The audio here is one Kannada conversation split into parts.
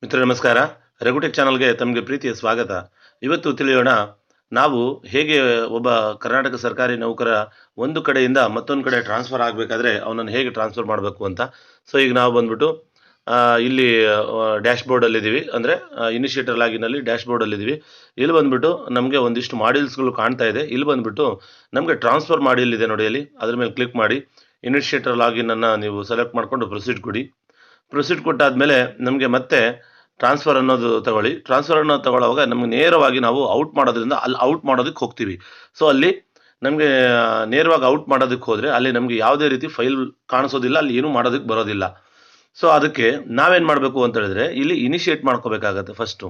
ಮಿತ್ರ ನಮಸ್ಕಾರ. ರಘುಟೆಕ್ ಚಾನಲ್ಗೆ ತಮಗೆ ಪ್ರೀತಿಯ ಸ್ವಾಗತ. ಇವತ್ತು ತಿಳಿಯೋಣ ನಾವು ಹೇಗೆ ಒಬ್ಬ ಕರ್ನಾಟಕ ಸರ್ಕಾರಿ ನೌಕರ ಒಂದು ಕಡೆಯಿಂದ ಮತ್ತೊಂದು ಕಡೆ ಟ್ರಾನ್ಸ್ಫರ್ ಆಗಬೇಕಾದ್ರೆ ಅವನನ್ನು ಹೇಗೆ ಟ್ರಾನ್ಸ್ಫರ್ ಮಾಡಬೇಕು ಅಂತ. ಸೊ ಈಗ ನಾವು ಬಂದ್ಬಿಟ್ಟು ಇಲ್ಲಿ ಡ್ಯಾಶ್ ಬೋರ್ಡಲ್ಲಿದ್ದೀವಿ, ಅಂದರೆ ಇನಿಷಿಯೇಟರ್ ಲಾಗಿನಲ್ಲಿ ಡ್ಯಾಶ್ ಬೋರ್ಡಲ್ಲಿದ್ದೀವಿ. ಇಲ್ಲಿ ಬಂದ್ಬಿಟ್ಟು ನಮಗೆ ಒಂದಿಷ್ಟು ಮಾಡ್ಯೂಲ್ಸ್ಗಳು ಕಾಣ್ತಾ ಇದೆ. ಇಲ್ಲಿ ಬಂದ್ಬಿಟ್ಟು ನಮಗೆ ಟ್ರಾನ್ಸ್ಫರ್ ಮಾಡ್ಯೂಲ್ ಇದೆ ನೋಡಿ, ಅಲ್ಲಿ ಅದ್ರ ಮೇಲೆ ಕ್ಲಿಕ್ ಮಾಡಿ ಇನಿಷಿಯೇಟರ್ ಲಾಗಿನನ್ನು ನೀವು ಸೆಲೆಕ್ಟ್ ಮಾಡಿಕೊಂಡು ಪ್ರೊಸೀಡ್ ಕೊಡಿ. ಪ್ರೊಸೀಡ್ ಕೊಟ್ಟಾದಮೇಲೆ ನಮಗೆ ಮತ್ತೆ ಟ್ರಾನ್ಸ್ಫರ್ ಅನ್ನೋದು ತಗೊಳ್ಳಿ. ಟ್ರಾನ್ಸ್ಫರ್ ಅನ್ನೋದು ತಗೊಳ್ಳುವಾಗ ನಮಗೆ ನೇರವಾಗಿ ನಾವು ಔಟ್ ಮಾಡೋದ್ರಿಂದ ಅಲ್ಲಿ ಔಟ್ ಮಾಡೋದಕ್ಕೆ ಹೋಗ್ತೀವಿ. ಸೊ ಅಲ್ಲಿ ನಮಗೆ ನೇರವಾಗಿ ಔಟ್ ಮಾಡೋದಕ್ಕೆ ಹೋದರೆ ಅಲ್ಲಿ ನಮಗೆ ಯಾವುದೇ ರೀತಿ ಫೈಲ್ ಕಾಣಿಸೋದಿಲ್ಲ, ಅಲ್ಲಿ ಏನೂ ಮಾಡೋದಕ್ಕೆ ಬರೋದಿಲ್ಲ. ಸೊ ಅದಕ್ಕೆ ನಾವೇನು ಮಾಡಬೇಕು ಅಂತ ಹೇಳಿದ್ರೆ ಇಲ್ಲಿ ಇನಿಷಿಯೇಟ್ ಮಾಡ್ಕೋಬೇಕಾಗತ್ತೆ. ಫಸ್ಟು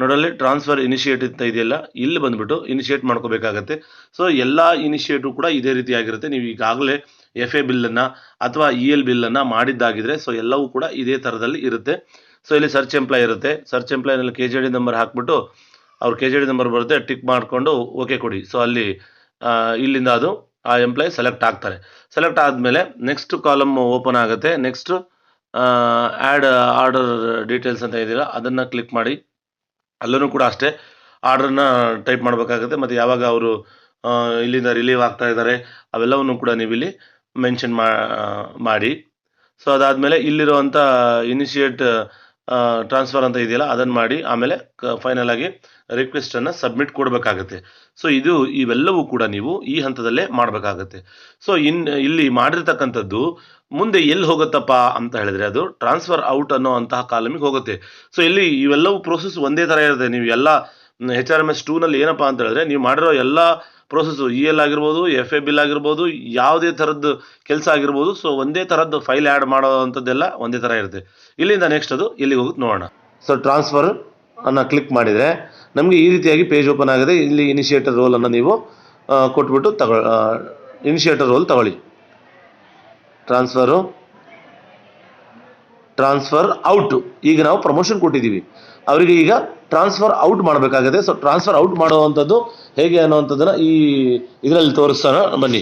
ನೋಡಲ್ಲಿ ಟ್ರಾನ್ಸ್ಫರ್ ಇನಿಷಿಯೇಟ್ ಅಂತ ಇದೆಯಲ್ಲ, ಇಲ್ಲಿ ಬಂದುಬಿಟ್ಟು ಇನಿಷಿಯೇಟ್ ಮಾಡ್ಕೋಬೇಕಾಗತ್ತೆ. ಸೊ ಎಲ್ಲ ಇನಿಷಿಯೇಟಿವ್ ಕೂಡ ಇದೇ ರೀತಿಯಾಗಿರುತ್ತೆ. ನೀವು ಈಗಾಗಲೇ FA ಬಿಲ್ಲನ್ನು ಅಥವಾ EL ಬಿಲ್ಲನ್ನು ಮಾಡಿದ್ದಾಗಿದ್ರೆ ಸೊ ಎಲ್ಲವೂ ಕೂಡ ಇದೇ ಥರದಲ್ಲಿ ಇರುತ್ತೆ. ಸೊ ಇಲ್ಲಿ ಸರ್ಚ್ ಎಂಪ್ಲಾಯ್ ಇರುತ್ತೆ. ಸರ್ಚ್ ಎಂಪ್ಲಾಯ್ನಲ್ಲಿ KJD ನಂಬರ್ ಹಾಕ್ಬಿಟ್ಟು ಅವ್ರು KJD ನಂಬರ್ ಬರುತ್ತೆ, ಟಿಕ್ ಮಾಡಿಕೊಂಡು ಓಕೆ ಕೊಡಿ. ಸೊ ಅಲ್ಲಿ ಇಲ್ಲಿಂದ ಅದು ಆ ಎಂಪ್ಲಾಯ್ ಸೆಲೆಕ್ಟ್ ಆಗ್ತಾರೆ. ಸೆಲೆಕ್ಟ್ ಆದಮೇಲೆ ನೆಕ್ಸ್ಟ್ ಕಾಲಮ್ ಓಪನ್ ಆಗುತ್ತೆ. ನೆಕ್ಸ್ಟ್ ಆ್ಯಡ್ ಆರ್ಡರ್ ಡೀಟೇಲ್ಸ್ ಅಂತ ಇದೆಯಲ್ಲ ಅದನ್ನು ಕ್ಲಿಕ್ ಮಾಡಿ. ಅಲ್ಲೂ ಕೂಡ ಅಷ್ಟೇ ಆರ್ಡ್ರನ್ನ ಟೈಪ್ ಮಾಡಬೇಕಾಗುತ್ತೆ. ಮತ್ತು ಯಾವಾಗ ಅವರು ಇಲ್ಲಿಂದ ರಿಲೀವ್ ಆಗ್ತಾ ಇದ್ದಾರೆ ಅವೆಲ್ಲವನ್ನು ಕೂಡ ನೀವು ಇಲ್ಲಿ ಮೆನ್ಷನ್ ಮಾಡಿ. ಸೊ ಅದಾದಮೇಲೆ ಇಲ್ಲಿರುವಂಥ ಇನಿಷಿಯೇಟ್ ಟ್ರಾನ್ಸ್ಫರ್ ಅಂತ ಇದೆಯಲ್ಲ ಅದನ್ನು ಮಾಡಿ ಆಮೇಲೆ ಫೈನಲ್ ಆಗಿ ರಿಕ್ವೆಸ್ಟನ್ನು ಸಬ್ಮಿಟ್ ಕೊಡಬೇಕಾಗತ್ತೆ. ಸೊ ಇವೆಲ್ಲವೂ ಕೂಡ ನೀವು ಈ ಹಂತದಲ್ಲೇ ಮಾಡಬೇಕಾಗತ್ತೆ. ಸೊ ಇಲ್ಲಿ ಮಾಡಿರ್ತಕ್ಕಂಥದ್ದು ಮುಂದೆ ಎಲ್ಲಿ ಹೋಗುತ್ತಪ್ಪ ಅಂತ ಹೇಳಿದ್ರೆ ಅದು ಟ್ರಾನ್ಸ್ಫರ್ ಔಟ್ ಅನ್ನೋ ಅಂತಹ ಕಾಲಮಿಗೆ ಹೋಗುತ್ತೆ. ಸೊ ಇಲ್ಲಿ ಇವೆಲ್ಲವೂ ಪ್ರೋಸೆಸ್ ಒಂದೇ ಥರ ಇರುತ್ತೆ. ನೀವು ಎಲ್ಲ HRMS 2ನಲ್ಲಿ ಏನಪ್ಪ ಅಂತ ಹೇಳಿದ್ರೆ ನೀವು ಮಾಡಿರೋ ಎಲ್ಲ ಪ್ರೋಸೆಸ್ಸು EL ಆಗಿರ್ಬೋದು, FA ಬಿಲ್ ಆಗಿರ್ಬೋದು, ಯಾವುದೇ ಥರದ್ದು ಕೆಲಸ ಆಗಿರ್ಬೋದು, ಸೊ ಒಂದೇ ಥರದ್ದು ಫೈಲ್ ಆ್ಯಡ್ ಮಾಡೋ ಅಂಥದ್ದೆಲ್ಲ ಒಂದೇ ಥರ ಇರುತ್ತೆ. ಇಲ್ಲಿಂದ ನೆಕ್ಸ್ಟ್ ಅದು ಎಲ್ಲಿಗೆ ಹೋಗುತ್ತೆ ನೋಡೋಣ. ಸೊ ಟ್ರಾನ್ಸ್ಫರ್ ಅನ್ನು ಕ್ಲಿಕ್ ಮಾಡಿದರೆ ನಮಗೆ ಈ ರೀತಿಯಾಗಿ ಪೇಜ್ ಓಪನ್ ಆಗಿದೆ. ಇಲ್ಲಿ ಇನಿಷಿಯೇಟರ್ ರೋಲನ್ನು ನೀವು ಕೊಟ್ಬಿಟ್ಟು ಇನಿಷಿಯೇಟರ್ ರೋಲ್ ತಗೊಳ್ಳಿ. ಟ್ರಾನ್ಸ್ಫರ್ ಔಟು, ಈಗ ನಾವು ಪ್ರಮೋಷನ್ ಕೊಟ್ಟಿದ್ದೀವಿ, ಅವರಿಗೆ ಈಗ ಟ್ರಾನ್ಸ್ಫರ್ ಔಟ್ ಮಾಡಬೇಕಾಗುತ್ತೆ. ಸೊ ಟ್ರಾನ್ಸ್ಫರ್ ಔಟ್ ಮಾಡುವಂಥದ್ದು ಹೇಗೆ ಅನ್ನೋವಂಥದ್ದನ್ನು ಇದರಲ್ಲಿ ತೋರಿಸೋಣ ಬನ್ನಿ.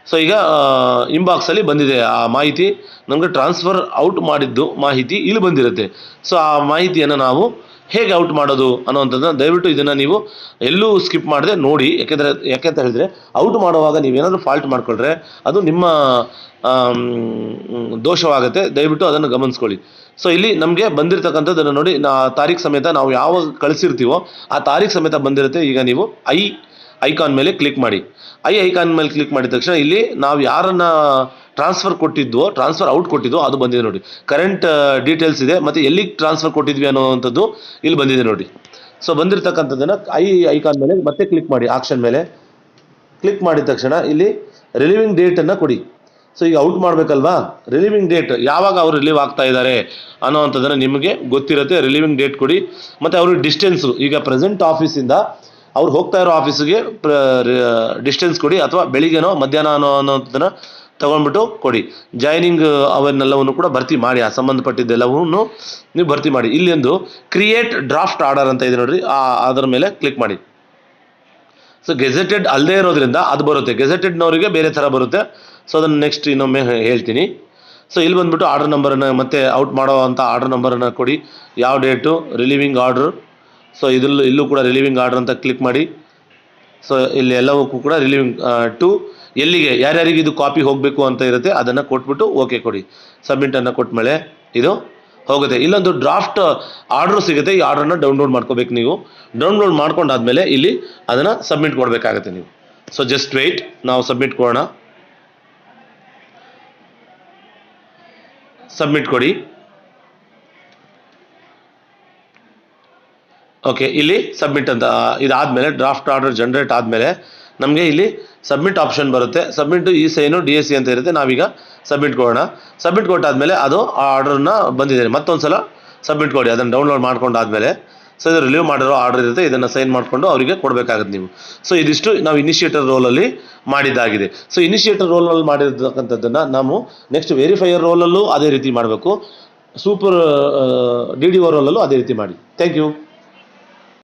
ಸೊ ಈಗ ಇನ್ಬಾಕ್ಸಲ್ಲಿ ಬಂದಿದೆ ಆ ಮಾಹಿತಿ. ನಮಗೆ ಟ್ರಾನ್ಸ್ಫರ್ ಔಟ್ ಮಾಡಿದ್ದು ಮಾಹಿತಿ ಇಲ್ಲಿ ಬಂದಿರುತ್ತೆ. ಸೊ ಆ ಮಾಹಿತಿಯನ್ನು ನಾವು ಹೇಗೆ ಔಟ್ ಮಾಡೋದು ಅನ್ನೋವಂಥದ್ದನ್ನು ದಯವಿಟ್ಟು ಇದನ್ನು ನೀವು ಎಲ್ಲೂ ಸ್ಕಿಪ್ ಮಾಡದೆ ನೋಡಿ. ಯಾಕೆಂತ ಹೇಳಿದರೆ ಔಟ್ ಮಾಡುವಾಗ ನೀವೇನಾದರೂ ಫಾಲ್ಟ್ ಮಾಡಿಕೊಂಡ್ರೆ ಅದು ನಿಮ್ಮ ದೋಷವಾಗುತ್ತೆ. ದಯವಿಟ್ಟು ಅದನ್ನು ಗಮನಿಸ್ಕೊಳ್ಳಿ. ಸೊ ಇಲ್ಲಿ ನಮಗೆ ಬಂದಿರತಕ್ಕಂಥದ್ದನ್ನು ನೋಡಿ, ತಾರೀಖು ಸಮೇತ ನಾವು ಯಾವಾಗ ಕಳಿಸಿರ್ತೀವೋ ಆ ತಾರೀಖು ಸಮೇತ ಬಂದಿರುತ್ತೆ. ಈಗ ನೀವು ಐಕಾನ್ ಮೇಲೆ ಕ್ಲಿಕ್ ಮಾಡಿ. ಐಕಾನ್ ಮೇಲೆ ಕ್ಲಿಕ್ ಮಾಡಿದ ತಕ್ಷಣ ಇಲ್ಲಿ ನಾವು ಯಾರನ್ನು ಟ್ರಾನ್ಸ್ಫರ್ ಔಟ್ ಕೊಟ್ಟಿದ್ವೋ ಅದು ಬಂದಿದೆ ನೋಡಿ. ಕರೆಂಟ್ ಡೀಟೇಲ್ಸ್ ಇದೆ ಮತ್ತು ಎಲ್ಲಿಗೆ ಟ್ರಾನ್ಸ್ಫರ್ ಕೊಟ್ಟಿದ್ವಿ ಅನ್ನೋವಂಥದ್ದು ಇಲ್ಲಿ ಬಂದಿದೆ ನೋಡಿ. ಸೊ ಬಂದಿರತಕ್ಕಂಥದ್ದನ್ನು ಐಕಾನ್ ಮೇಲೆ ಮತ್ತೆ ಕ್ಲಿಕ್ ಮಾಡಿ. ಆಕ್ಷನ್ ಮೇಲೆ ಕ್ಲಿಕ್ ಮಾಡಿದ ತಕ್ಷಣ ಇಲ್ಲಿ ರಿಲೀವಿಂಗ್ ಡೇಟನ್ನು ಕೊಡಿ. ಸೊ ಈಗ ಔಟ್ ಮಾಡಬೇಕಲ್ವಾ, ರಿಲೀವಿಂಗ್ ಡೇಟ್ ಯಾವಾಗ ಅವರು ರಿಲೀವ್ ಆಗ್ತಾ ಇದ್ದಾರೆ ಅನ್ನೋವಂಥದ್ದನ್ನು ನಿಮಗೆ ಗೊತ್ತಿರುತ್ತೆ. ರಿಲೀವಿಂಗ್ ಡೇಟ್ ಕೊಡಿ. ಮತ್ತು ಅವ್ರಿಗೆ ಡಿಸ್ಟೆನ್ಸು, ಈಗ ಪ್ರೆಸೆಂಟ್ ಆಫೀಸಿಂದ ಅವ್ರು ಹೋಗ್ತಾ ಇರೋ ಆಫೀಸಿಗೆ ಡಿಸ್ಟೆನ್ಸ್ ಕೊಡಿ, ಅಥವಾ ಬೆಳಿಗ್ಗೆನೋ ಮಧ್ಯಾಹ್ನ ಅನ್ನೋವಂಥದ್ದನ್ನು ತೊಗೊಂಡ್ಬಿಟ್ಟು ಕೊಡಿ. ಜಾಯ್ನಿಂಗ್ ಅವನ್ನೆಲ್ಲವನ್ನು ಕೂಡ ಭರ್ತಿ ಮಾಡಿ, ಆ ಸಂಬಂಧಪಟ್ಟಿದ್ದೆಲ್ಲವನ್ನು ನೀವು ಭರ್ತಿ ಮಾಡಿ. ಇಲ್ಲೊಂದು ಕ್ರಿಯೇಟ್ ಡ್ರಾಫ್ಟ್ ಆರ್ಡರ್ ಅಂತ ಇದೆ ನೋಡಿರಿ, ಅದರ ಮೇಲೆ ಕ್ಲಿಕ್ ಮಾಡಿ. ಸೊ ಗೆಜೆಟೆಡ್ ಅಲ್ಲದೆ ಇರೋದ್ರಿಂದ ಅದು ಬರುತ್ತೆ, ಗೆಜೆಟೆಡ್ನವರಿಗೆ ಬೇರೆ ಥರ ಬರುತ್ತೆ. ಸೊ ಅದನ್ನು ನೆಕ್ಸ್ಟ್ ಇನ್ನೊಮ್ಮೆ ಹೇಳ್ತೀನಿ. ಸೊ ಇಲ್ಲಿ ಬಂದುಬಿಟ್ಟು ಆರ್ಡರ್ ನಂಬರನ್ನು ಮತ್ತೆ ಔಟ್ ಮಾಡೋ ಅಂಥ ಆರ್ಡರ್ ನಂಬರನ್ನು ಕೊಡಿ. ಯಾವ ಡೇಟು, ರಿಲೀವಿಂಗ್ ಆರ್ಡ್ರು. ಸೊ ಇಲ್ಲೂ ಕೂಡ ರಿಲೀವಿಂಗ್ ಆರ್ಡರ್ ಅಂತ ಕ್ಲಿಕ್ ಮಾಡಿ. ಸೊ ಇಲ್ಲಿ ಎಲ್ಲವಕ್ಕೂ ಕೂಡ ರಿಲೀವಿಂಗ್ ಟು ಎಲ್ಲಿಗೆ ಯಾರ್ಯಾರಿಗೆ ಇದು ಕಾಪಿ ಹೋಗಬೇಕು ಅಂತ ಇರುತ್ತೆ ಅದನ್ನು ಕೊಟ್ಬಿಟ್ಟು ಓಕೆ ಕೊಡಿ. ಸಬ್ಮಿಟನ್ನು ಕೊಟ್ಮೇಲೆ ಇದು ಹೋಗುತ್ತೆ. ಇಲ್ಲೊಂದು ಡ್ರಾಫ್ಟ್ ಆರ್ಡ್ರು ಸಿಗುತ್ತೆ. ಈ ಆರ್ಡ್ರನ್ನ ಡೌನ್ಲೋಡ್ ಮಾಡ್ಕೋಬೇಕು ನೀವು. ಡೌನ್ಲೋಡ್ ಮಾಡ್ಕೊಂಡಾದ್ಮೇಲೆ ಇಲ್ಲಿ ಅದನ್ನು ಸಬ್ಮಿಟ್ ಕೊಡಬೇಕಾಗುತ್ತೆ ನೀವು. ಸೊ ಜಸ್ಟ್ ವೆಯ್ಟ್, ನಾವು ಸಬ್ಮಿಟ್ ಕೊಡೋಣ. ಸಬ್ಮಿಟ್ ಕೊಡಿ. ಓಕೆ, ಇಲ್ಲಿ ಸಬ್ಮಿಟ್ ಅಂತ ಇದಾದಮೇಲೆ ಡ್ರಾಫ್ಟ್ ಆರ್ಡರ್ ಜನರೇಟ್ ಆದಮೇಲೆ ನಮಗೆ ಇಲ್ಲಿ ಸಬ್ಮಿಟ್ ಆಪ್ಷನ್ ಬರುತ್ತೆ. ಸಬ್ಮಿಟ್ ಸೈನು DSC ಅಂತ ಇರುತ್ತೆ. ನಾವೀಗ ಸಬ್ಮಿಟ್ ಕೊಡೋಣ. ಸಬ್ಮಿಟ್ ಕೊಟ್ಟಾದಮೇಲೆ ಅದು ಆ ಆರ್ಡ್ರನ್ನ ಬಂದಿದೆ. ಮತ್ತೊಂದು ಸಲ ಸಬ್ಮಿಟ್ ಕೊಡಿ. ಅದನ್ನು ಡೌನ್ಲೋಡ್ ಮಾಡ್ಕೊಂಡಾದ್ಮೇಲೆ ಸೊ ಇದು ರಿಲೀವ್ ಮಾಡಿರೋ ಆರ್ಡರ್ ಇರುತ್ತೆ, ಇದನ್ನು ಸೈನ್ ಮಾಡಿಕೊಂಡು ಅವರಿಗೆ ಕೊಡಬೇಕಾಗುತ್ತೆ ನೀವು. ಸೊ ಇದಿಷ್ಟು ನಾವು ಇನಿಷಿಯೇಟರ್ ರೋಲಲ್ಲಿ ಮಾಡಿದ್ದಾಗಿದೆ. ಸೊ ಇನಿಷಿಯೇಟರ್ ರೋಲಲ್ಲಿ ಮಾಡಿರ್ತಕ್ಕಂಥದ್ದನ್ನು ನಾವು ನೆಕ್ಸ್ಟ್ ವೆರಿಫೈಯರ್ ರೋಲಲ್ಲೂ ಅದೇ ರೀತಿ ಮಾಡಬೇಕು. ಸೂಪರ್ DDO ರೋಲಲ್ಲೂ ಅದೇ ರೀತಿ ಮಾಡಿ. Thank you.